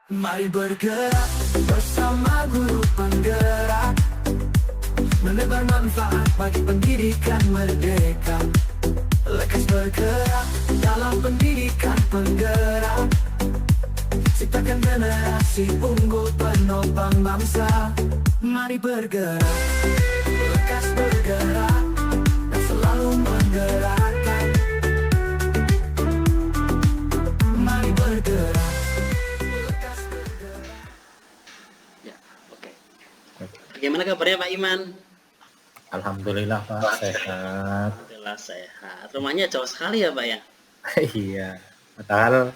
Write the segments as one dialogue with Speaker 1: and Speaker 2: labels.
Speaker 1: Mari bergerak bersama guru penggerak, menebar manfaat bagi pendidikan merdeka. Lekas bergerak dalam pendidikan penggerak, ciptakan generasi unggul penopang bangsa. Mari bergerak, lekas bergerak, dan selalu menggerakkan. Mari bergerak, lekas bergerak.
Speaker 2: Ya, oke. Bagaimana kabarnya Pak Iman?
Speaker 3: Alhamdulillah Pak, sehat.
Speaker 2: Alhamdulillah sehat. Rumahnya jauh sekali ya Pak ya?
Speaker 3: Iya, padahal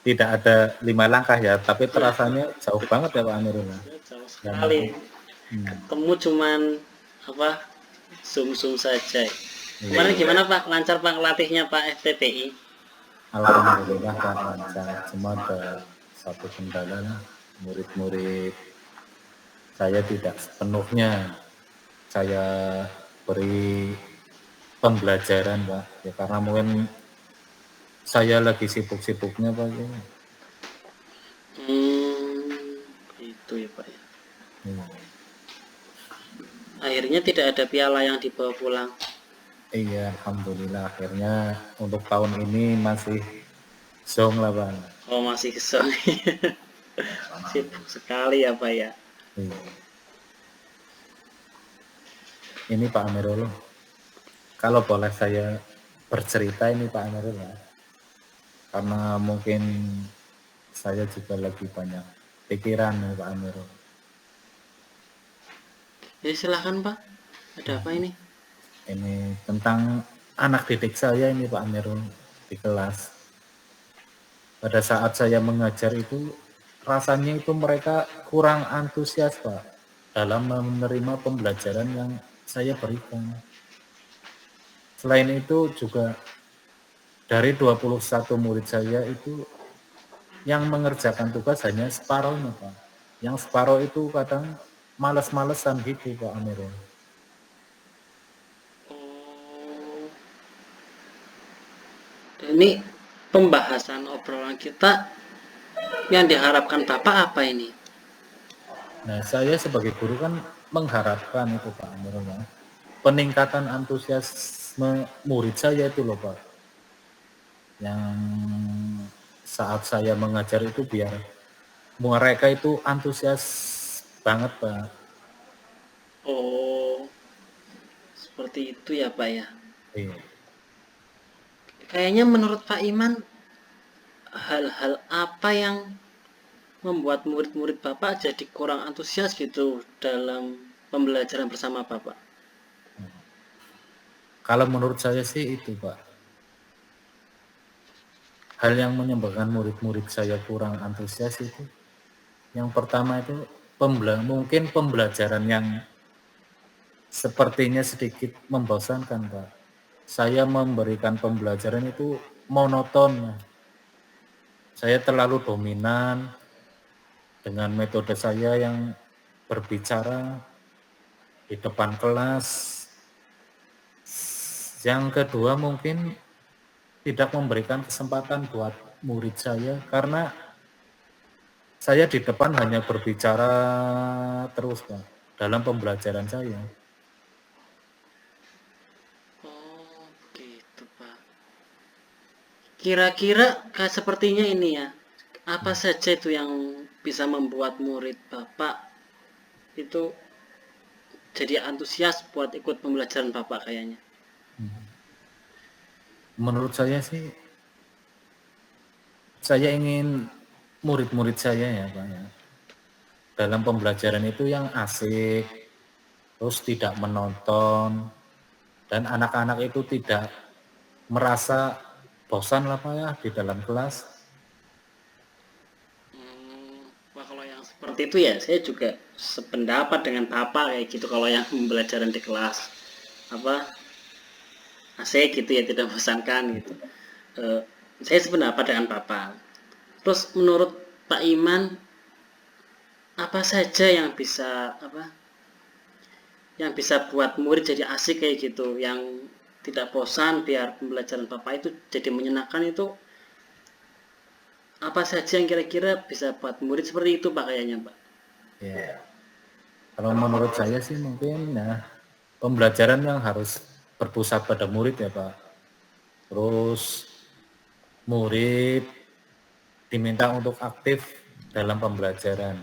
Speaker 3: tidak ada 5 langkah ya, tapi terasanya jauh banget ya Pak Amirullah.
Speaker 2: Jauh sekali. Ketemu cuman apa? Zoom saja. Kemarin gimana Pak? Lancar Pak latihnya Pak FTPI?
Speaker 3: Alhamdulillah Pak, lancar. Cuma ada satu kendala, murid-murid saya tidak sepenuhnya saya beri pembelajaran Pak, ya karena mungkin saya lagi sibuk-sibuknya Pak. Ya.
Speaker 2: Itu ya Pak ya.
Speaker 3: Iya.
Speaker 2: Akhirnya tidak ada piala yang dibawa pulang.
Speaker 3: Iya, alhamdulillah akhirnya untuk tahun ini masih zong lah Pak.
Speaker 2: Oh masih kesel. Sibuk sekali ya Pak ya.
Speaker 3: Iya. Ini Pak Amirul, kalau boleh saya bercerita ini Pak Amirul ya, karena mungkin saya juga lagi banyak pikiran nih Pak Amirul.
Speaker 2: Ya silahkan Pak. Ada apa ini?
Speaker 3: Ini tentang anak didik saya ini Pak Amirul di kelas. Pada saat saya mengajar itu rasanya itu mereka kurang antusias Pak dalam menerima pembelajaran yang saya berikan. Selain itu juga dari 21 murid saya itu yang mengerjakan tugas hanya separohnya Pak. Yang separoh itu kadang males-malesan gitu Pak Amirul.
Speaker 2: Oh, ini pembahasan obrolan kita yang diharapkan Bapak apa ini?
Speaker 3: Nah saya sebagai guru kan mengharapkan itu Pak Amirul ya, peningkatan antusiasme murid saya itu loh Pak. Yang saat saya mengajar itu biar mereka itu antusias banget Pak.
Speaker 2: Oh, seperti itu ya Pak ya.
Speaker 3: Iya.
Speaker 2: Kayaknya menurut Pak Iman, hal-hal apa yang membuat murid-murid Bapak jadi kurang antusias gitu dalam pembelajaran bersama Bapak?
Speaker 3: Kalau menurut saya sih itu Pak, hal yang menyebabkan murid-murid saya kurang antusias itu, yang pertama itu mungkin pembelajaran yang sepertinya sedikit membosankan Pak. Saya memberikan pembelajaran itu monoton. Saya terlalu dominan dengan metode saya yang berbicara di depan kelas. Yang kedua mungkin tidak memberikan kesempatan buat murid saya karena saya di depan hanya berbicara terus Pak dalam pembelajaran saya.
Speaker 2: Oh, gitu Pak. Kira-kira kayak sepertinya ini ya, apa saja itu yang bisa membuat murid Bapak itu jadi antusias buat ikut pembelajaran Bapak kayaknya?
Speaker 3: Menurut saya sih, saya ingin murid-murid saya ya Pak ya, dalam pembelajaran itu yang asik, terus tidak menonton, dan anak-anak itu tidak merasa bosan lah Pak ya di dalam kelas.
Speaker 2: Wah kalau yang seperti itu ya saya juga sependapat dengan Bapak kayak gitu. Kalau yang pembelajaran di kelas apa asik gitu ya, tidak membosankan gitu. Saya sependapat dengan Bapak. Terus menurut Pak Iman, apa saja yang bisa buat murid jadi asik kayak gitu, yang tidak bosan biar pembelajaran Bapak itu jadi menyenangkan, itu apa saja yang kira-kira bisa buat murid seperti itu Pak kayaknya Pak?
Speaker 3: Ya, kalau menurut saya sih mungkin ya pembelajaran yang harus berpusat pada murid ya Pak. Terus murid diminta untuk aktif dalam pembelajaran.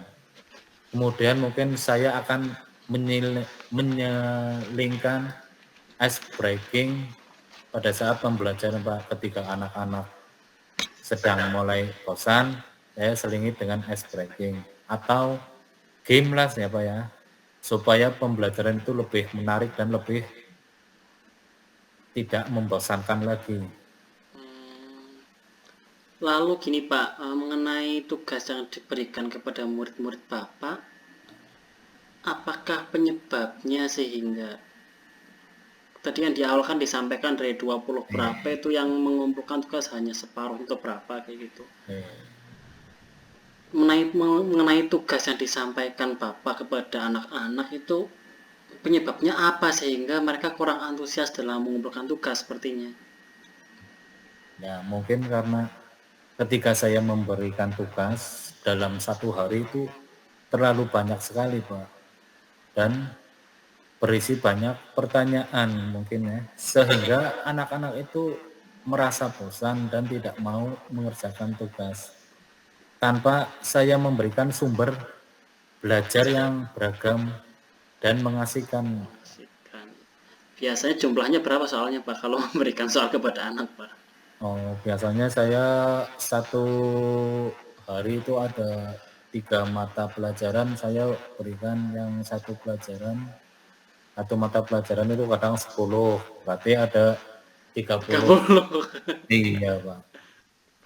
Speaker 3: Kemudian mungkin saya akan menyelingkan ice breaking pada saat pembelajaran Pak, ketika anak-anak sedang mulai bosan, saya selingi dengan ice breaking atau game lah ya Pak ya, supaya pembelajaran itu lebih menarik dan lebih tidak membosankan lagi.
Speaker 2: Lalu gini Pak, mengenai tugas yang diberikan kepada murid-murid Bapak, apakah penyebabnya sehingga tadi yang di awal kan disampaikan dari 20 berapa itu yang mengumpulkan tugas hanya separuh untuk berapa kayak gitu. Mengenai tugas yang disampaikan Bapak kepada anak-anak itu penyebabnya apa sehingga mereka kurang antusias dalam mengumpulkan tugas sepertinya?
Speaker 3: Ya mungkin karena ketika saya memberikan tugas dalam satu hari itu terlalu banyak sekali Pak, dan berisi banyak pertanyaan mungkin ya, sehingga anak-anak itu merasa bosan dan tidak mau mengerjakan tugas tanpa saya memberikan sumber belajar yang beragam dan mengasihkan.
Speaker 2: Biasanya jumlahnya berapa soalnya Pak kalau memberikan soal kepada anak Pak?
Speaker 3: Oh, biasanya saya satu hari itu ada 3 mata pelajaran, saya berikan yang satu mata pelajaran itu kadang 10, berarti ada 30.
Speaker 2: 30.
Speaker 3: Iya Pak,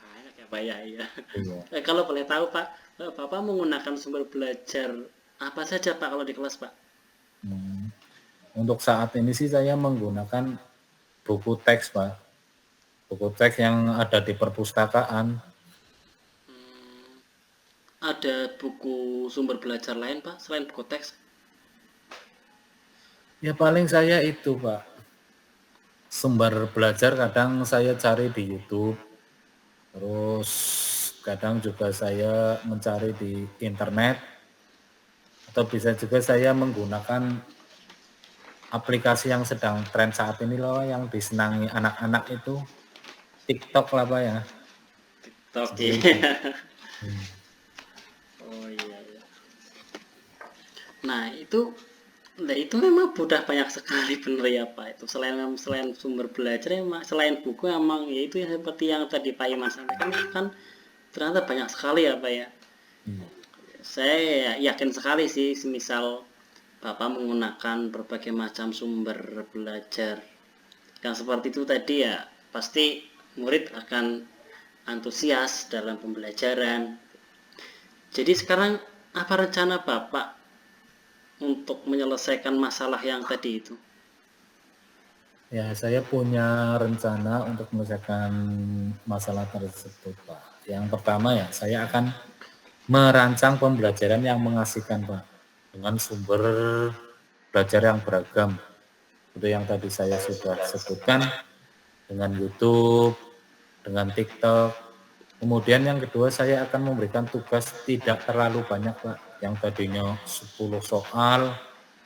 Speaker 2: Banyak ya Pak ya, iya.
Speaker 3: iya.
Speaker 2: Kalau boleh tahu Pak, Bapak menggunakan sumber belajar apa saja Pak kalau di kelas Pak?
Speaker 3: Untuk saat ini sih saya menggunakan buku teks Pak, buku teks yang ada di perpustakaan.
Speaker 2: Ada buku sumber belajar lain Pak selain buku teks?
Speaker 3: Ya paling saya itu Pak, sumber belajar kadang saya cari di YouTube, terus kadang juga saya mencari di internet, atau bisa juga saya menggunakan aplikasi yang sedang tren saat ini loh, yang disenangi anak-anak itu, TikTok lah Pak ya.
Speaker 2: Oke.
Speaker 3: Seperti itu.
Speaker 2: Oh iya, iya. Nah itu memang udah banyak sekali bener ya Pak itu selain sumber belajar emang selain buku emang ya itu yang seperti yang tadi Pak Iman sampaikan kan ternyata banyak sekali ya Pak ya. Saya yakin sekali sih semisal Bapak menggunakan berbagai macam sumber belajar yang seperti itu tadi ya pasti murid akan antusias dalam pembelajaran. Jadi sekarang apa rencana Bapak untuk menyelesaikan masalah yang tadi itu?
Speaker 3: Ya, saya punya rencana untuk menyelesaikan masalah tersebut, Pak. Yang pertama ya, saya akan merancang pembelajaran yang mengasihkan, Pak, dengan sumber belajar yang beragam. Itu yang tadi saya sudah sebutkan, dengan YouTube, dengan TikTok. Kemudian yang kedua, saya akan memberikan tugas tidak terlalu banyak, Pak. Yang tadinya 10 soal,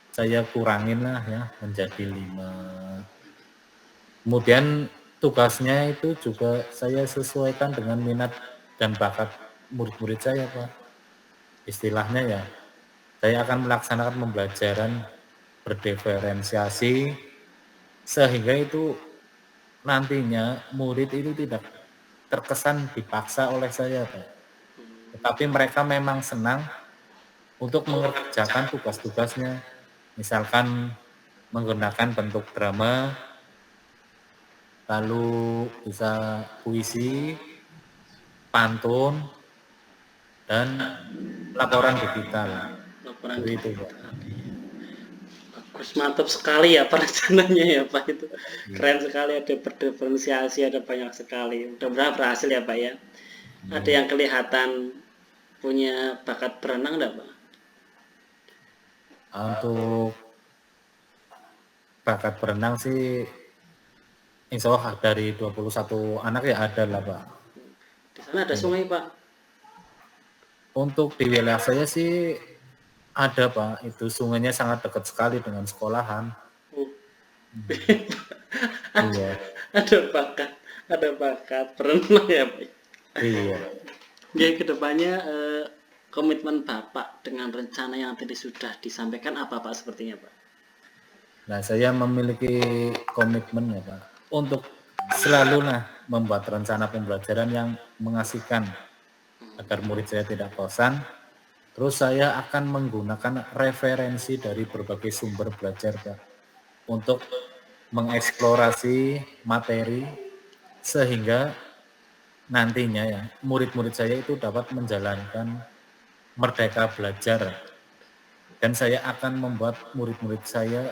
Speaker 3: saya kurangin lah ya, menjadi 5. Kemudian tugasnya itu juga saya sesuaikan dengan minat dan bakat murid-murid saya, Pak. Istilahnya ya, saya akan melaksanakan pembelajaran berdiferensiasi sehingga itu nantinya murid itu tidak terkesan dipaksa oleh saya, Pak. Tetapi mereka memang senang untuk mengerjakan tugas-tugasnya. Misalkan menggunakan bentuk drama, lalu bisa puisi, pantun, dan laporan digital.
Speaker 2: Laporan
Speaker 3: Seperti itu, Pak.
Speaker 2: bagus, mantap sekali ya perencanaannya ya Pak itu. Keren sekali, ada berdiferensiasi, ada banyak sekali. Mudah-mudahan berhasil ya Pak ya. Ada yang kelihatan punya bakat berenang enggak Pak?
Speaker 3: Untuk bakat berenang sih insya Allah dari 21 anak ya ada lah Pak.
Speaker 2: Sana ada sungai, Pak?
Speaker 3: Untuk di wilayah saya sih ada Pak, itu sungainya sangat dekat sekali dengan sekolahan.
Speaker 2: Oh,
Speaker 3: Iya,
Speaker 2: ada bakat, berenang ya, Pak.
Speaker 3: iya.
Speaker 2: Ya, kedepannya komitmen Bapak dengan rencana yang tadi sudah disampaikan apa, Pak, sepertinya, Pak?
Speaker 3: Nah, saya memiliki komitmen ya Pak, untuk selalu membuat rencana pembelajaran yang mengasihkan agar murid saya tidak bosan. Terus saya akan menggunakan referensi dari berbagai sumber belajar Pak, untuk mengeksplorasi materi sehingga nantinya ya murid-murid saya itu dapat menjalankan merdeka belajar, dan saya akan membuat murid-murid saya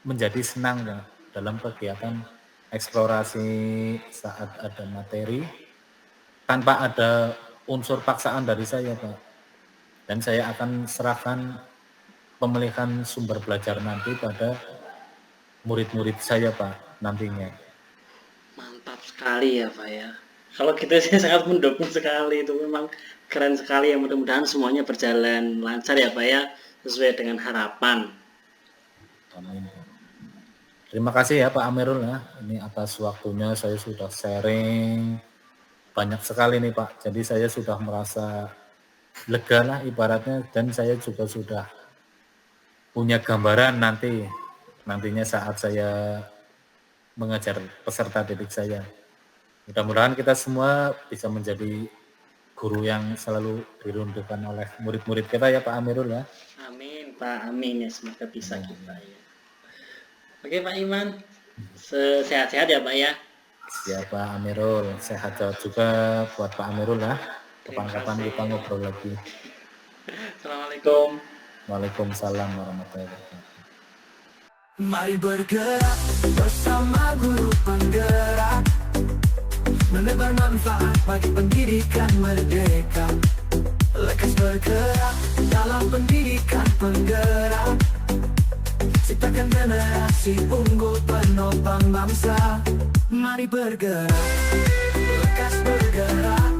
Speaker 3: menjadi senang ya dalam kegiatan eksplorasi saat ada materi tanpa ada unsur paksaan dari saya Pak. Dan saya akan serahkan pemilihan sumber belajar nanti pada murid-murid saya Pak nantinya.
Speaker 2: Mantap sekali ya, Pak ya. Kalau kita sih sangat mendukung sekali, itu memang keren sekali ya. Mudah-mudahan semuanya berjalan lancar ya, Pak ya, sesuai dengan harapan.
Speaker 3: Amin. Terima kasih ya Pak Amirul ya, ini atas waktunya. Saya sudah sharing banyak sekali nih Pak, jadi saya sudah merasa lega lah ibaratnya, dan saya juga sudah punya gambaran nantinya saat saya mengajar peserta didik saya. Mudah-mudahan kita semua bisa menjadi guru yang selalu dirindukan oleh murid-murid kita ya Pak Amirul ya.
Speaker 2: Amin, Pak. Amin ya, semoga bisa kita ya. Oke, Pak Iman. Sehat-sehat ya, Pak ya.
Speaker 3: Siap Pak Amirul, sehat juga buat Pak Amirul ya. Kapan-kapan kita ngobrol lagi.
Speaker 2: Assalamualaikum.
Speaker 3: Waalaikumsalam warahmatullahi wabarakatuh.
Speaker 1: Mari bergerak bersama guru penggerak, menebar manfaat bagi pendidikan merdeka. Lekas bergerak dalam pendidikan penggerak, ciptakan generasi unggul penopang bangsa. Mari bergerak, lekas bergerak.